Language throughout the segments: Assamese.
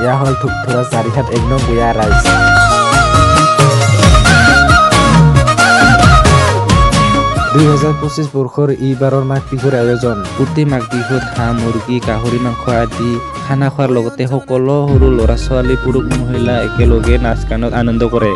এয়া হ'ল ধূপধৰা চাৰিহাট 1 নং গুয়া ৰাইজ। 2025 বৰ্ষৰ এইবাৰৰ মাঘ বিহুৰ আয়োজন। প্ৰতি মাঘ বিহুত হাঁহ, মুৰ্গী, গাহৰি মাংস আদি খানা খোৱাৰ লগতে সকলো সৰু ল'ৰা-ছোৱালী, পুৰুষ মহিলা একেলগে নাচ গানত আনন্দ কৰে।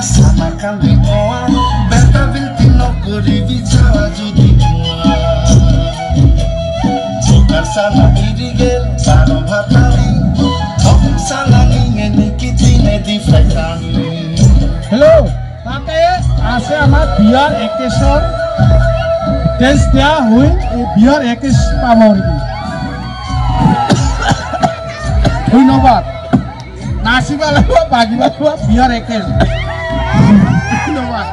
Samakan di oa, beta viltino kuri bicara judi jua. Jokar sana irigel, saro bhatali, hok sana ingeni kitine di flaitani. Hello, তাতে আছে আমাৰ বিয়াৰ একেশৰ টেন্স দিয়া হৈ এই বিয়াৰ একেশ পাব নেকি? ধন্যবাদ। নাচিবা লাগিব, বাগিবা লাগিব, বিয়াৰ একেশ। ধন্যবাদ।